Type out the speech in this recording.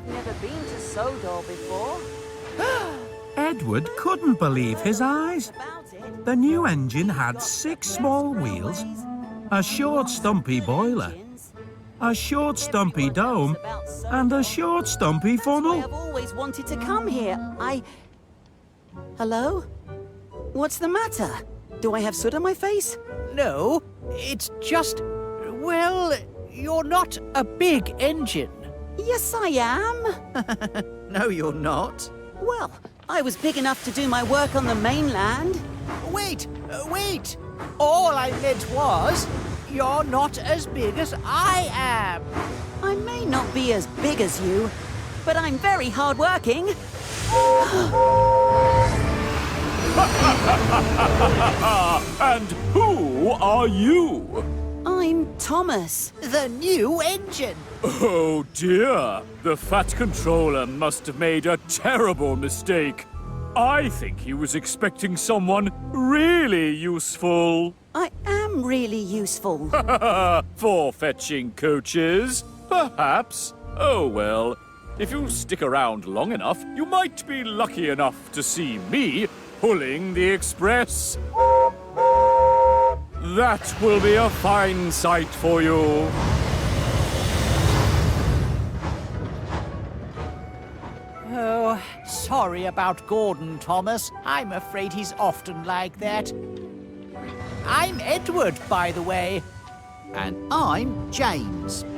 I've never been to Sodor before. Edward couldn't believe his eyes. About it. The new engine had 6 small wheels, a short stumpy boiler, a short stumpy dome, and a short stumpy funnel. I've always wanted to come here. Hello? What's the matter? Do I have soot on my face? No, it's just... well, you're not a big engine. Yes, I am. No, you're not. Well, I was big enough to do my work on the mainland. Wait! All I meant was, you're not as big as I am. I may not be as big as you, but I'm very hardworking. And who are you? I'm Thomas. The new engine. Oh dear, the Fat Controller must have made a terrible mistake. I think he was expecting someone really useful. I am really useful. For fetching coaches, perhaps. Oh well, if you stick around long enough, you might be lucky enough to see me pulling the express. That will be a fine sight for you. Oh, sorry about Gordon, Thomas. I'm afraid he's often like that. I'm Edward, by the way. And I'm James.